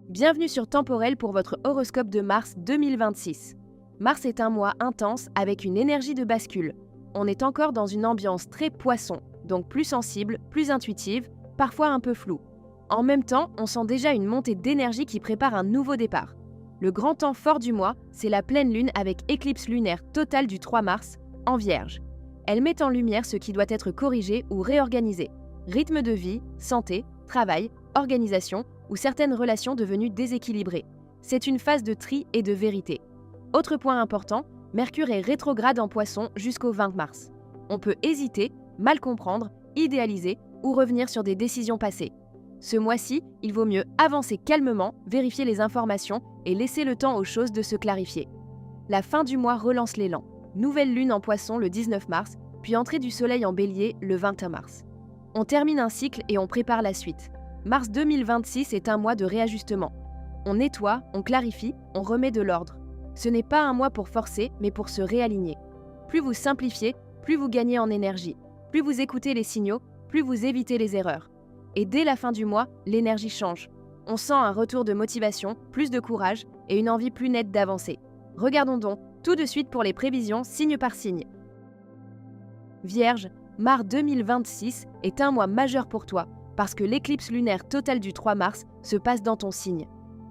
Bienvenue sur Temporel pour votre horoscope de mars 2026. Mars est un mois intense avec une énergie de bascule. On est encore dans une ambiance très poisson, donc plus sensible, plus intuitive, parfois un peu floue. En même temps, on sent déjà une montée d'énergie qui prépare un nouveau départ. Le grand temps fort du mois, c'est la pleine lune avec éclipse lunaire totale du 3 mars, en Vierge. Elle met en lumière ce qui doit être corrigé ou réorganisé. Rythme de vie, santé, travail, organisation ou certaines relations devenues déséquilibrées. C'est une phase de tri et de vérité. Autre point important, Mercure est rétrograde en Poisson jusqu'au 20 mars. On peut hésiter, mal comprendre, idéaliser ou revenir sur des décisions passées. Ce mois-ci, il vaut mieux avancer calmement, vérifier les informations et laisser le temps aux choses de se clarifier. La fin du mois relance l'élan. Nouvelle lune en Poisson le 19 mars, puis entrée du soleil en Bélier le 21 mars. On termine un cycle et on prépare la suite. Mars 2026 est un mois de réajustement. On nettoie, on clarifie, on remet de l'ordre. Ce n'est pas un mois pour forcer, mais pour se réaligner. Plus vous simplifiez, plus vous gagnez en énergie. Plus vous écoutez les signaux, plus vous évitez les erreurs. Et dès la fin du mois, l'énergie change. On sent un retour de motivation, plus de courage et une envie plus nette d'avancer. Regardons donc tout de suite pour les prévisions signe par signe. Vierge, mars 2026 est un mois majeur pour toi, parce que l'éclipse lunaire totale du 3 mars se passe dans ton signe.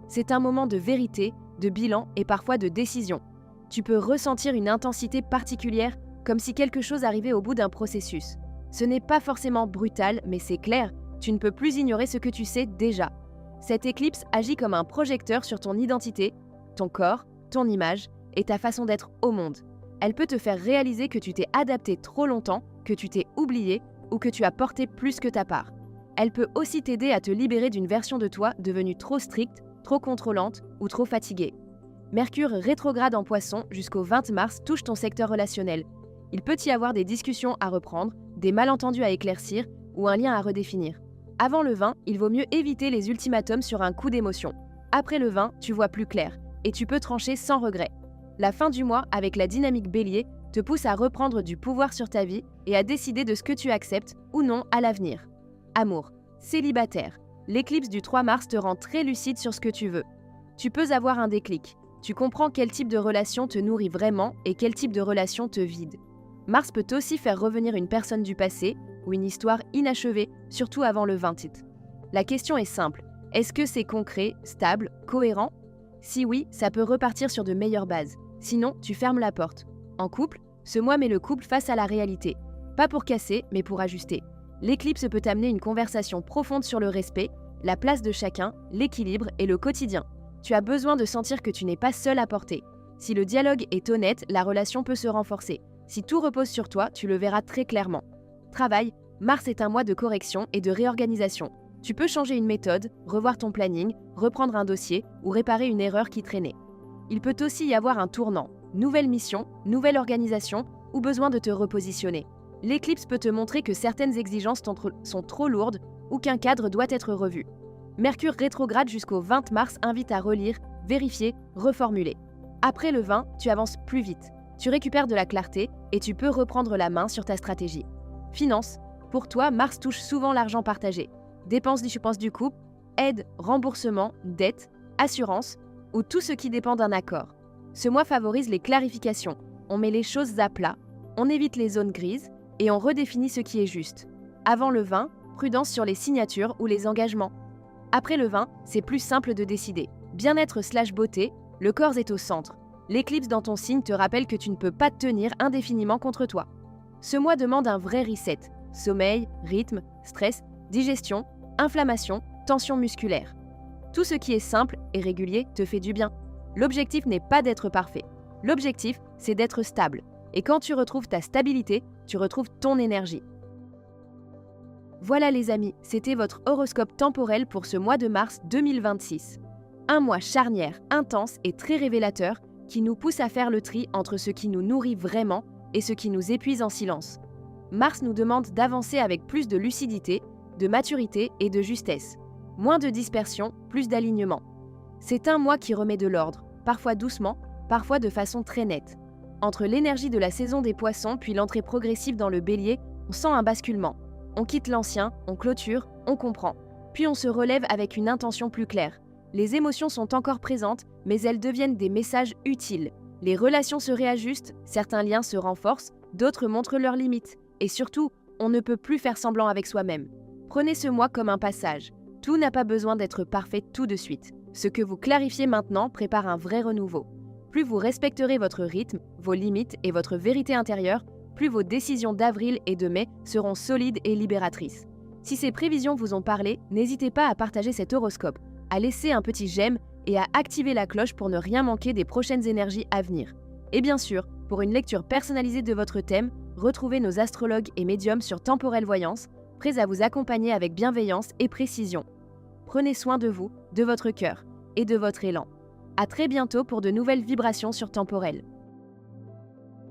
C'est un moment de vérité, de bilan et parfois de décision. Tu peux ressentir une intensité particulière, comme si quelque chose arrivait au bout d'un processus. Ce n'est pas forcément brutal, mais c'est clair, tu ne peux plus ignorer ce que tu sais déjà. Cette éclipse agit comme un projecteur sur ton identité, ton corps, ton image et ta façon d'être au monde. Elle peut te faire réaliser que tu t'es adapté trop longtemps, que tu t'es oublié ou que tu as porté plus que ta part. Elle peut aussi t'aider à te libérer d'une version de toi devenue trop stricte, trop contrôlante ou trop fatiguée. Mercure rétrograde en Poisson jusqu'au 20 mars touche ton secteur relationnel. Il peut y avoir des discussions à reprendre, des malentendus à éclaircir ou un lien à redéfinir. Avant le 20, il vaut mieux éviter les ultimatums sur un coup d'émotion. Après le 20, tu vois plus clair et tu peux trancher sans regret. La fin du mois, avec la dynamique Bélier, te pousse à reprendre du pouvoir sur ta vie et à décider de ce que tu acceptes ou non à l'avenir. Amour, célibataire, l'éclipse du 3 mars te rend très lucide sur ce que tu veux. Tu peux avoir un déclic. Tu comprends quel type de relation te nourrit vraiment et quel type de relation te vide. Mars peut aussi faire revenir une personne du passé ou une histoire inachevée, surtout avant le 28. La question est simple. Est-ce que c'est concret, stable, cohérent ? Si oui, ça peut repartir sur de meilleures bases. Sinon, tu fermes la porte. En couple, ce mois met le couple face à la réalité. Pas pour casser, mais pour ajuster. L'éclipse peut amener une conversation profonde sur le respect, la place de chacun, l'équilibre et le quotidien. Tu as besoin de sentir que tu n'es pas seul à porter. Si le dialogue est honnête, la relation peut se renforcer. Si tout repose sur toi, tu le verras très clairement. Travail, mars est un mois de correction et de réorganisation. Tu peux changer une méthode, revoir ton planning, reprendre un dossier ou réparer une erreur qui traînait. Il peut aussi y avoir un tournant, nouvelle mission, nouvelle organisation ou besoin de te repositionner. L'éclipse peut te montrer que certaines exigences sont trop lourdes ou qu'un cadre doit être revu. Mercure rétrograde jusqu'au 20 mars invite à relire, vérifier, reformuler. Après le 20, tu avances plus vite. Tu récupères de la clarté et tu peux reprendre la main sur ta stratégie. Finance, pour toi, Mars touche souvent l'argent partagé. Dépenses du couple, aide, remboursement, dette, assurance ou tout ce qui dépend d'un accord. Ce mois favorise les clarifications. On met les choses à plat, on évite les zones grises et on redéfinit ce qui est juste. Avant le 20, prudence sur les signatures ou les engagements. Après le 20, c'est plus simple de décider. Bien-être/beauté, le corps est au centre. L'éclipse dans ton signe te rappelle que tu ne peux pas tenir indéfiniment contre toi. Ce mois demande un vrai reset. Sommeil, rythme, stress, digestion, inflammation, tension musculaire. Tout ce qui est simple et régulier te fait du bien. L'objectif n'est pas d'être parfait. L'objectif, c'est d'être stable. Et quand tu retrouves ta stabilité, tu retrouves ton énergie. Voilà les amis, c'était votre horoscope temporel pour ce mois de mars 2026. Un mois charnière, intense et très révélateur qui nous pousse à faire le tri entre ce qui nous nourrit vraiment et ce qui nous épuise en silence. Mars nous demande d'avancer avec plus de lucidité, de maturité et de justesse. Moins de dispersion, plus d'alignement. C'est un mois qui remet de l'ordre, parfois doucement, parfois de façon très nette. Entre l'énergie de la saison des poissons puis l'entrée progressive dans le bélier, on sent un basculement. On quitte l'ancien, on clôture, on comprend. Puis on se relève avec une intention plus claire. Les émotions sont encore présentes, mais elles deviennent des messages utiles. Les relations se réajustent, certains liens se renforcent, d'autres montrent leurs limites. Et surtout, on ne peut plus faire semblant avec soi-même. Prenez ce mois comme un passage. Tout n'a pas besoin d'être parfait tout de suite. Ce que vous clarifiez maintenant prépare un vrai renouveau. Plus vous respecterez votre rythme, vos limites et votre vérité intérieure, plus vos décisions d'avril et de mai seront solides et libératrices. Si ces prévisions vous ont parlé, n'hésitez pas à partager cet horoscope, à laisser un petit j'aime et à activer la cloche pour ne rien manquer des prochaines énergies à venir. Et bien sûr, pour une lecture personnalisée de votre thème, retrouvez nos astrologues et médiums sur Temporelle Voyance, prêts à vous accompagner avec bienveillance et précision. Prenez soin de vous, de votre cœur et de votre élan. À très bientôt pour de nouvelles vibrations sur Temporelle.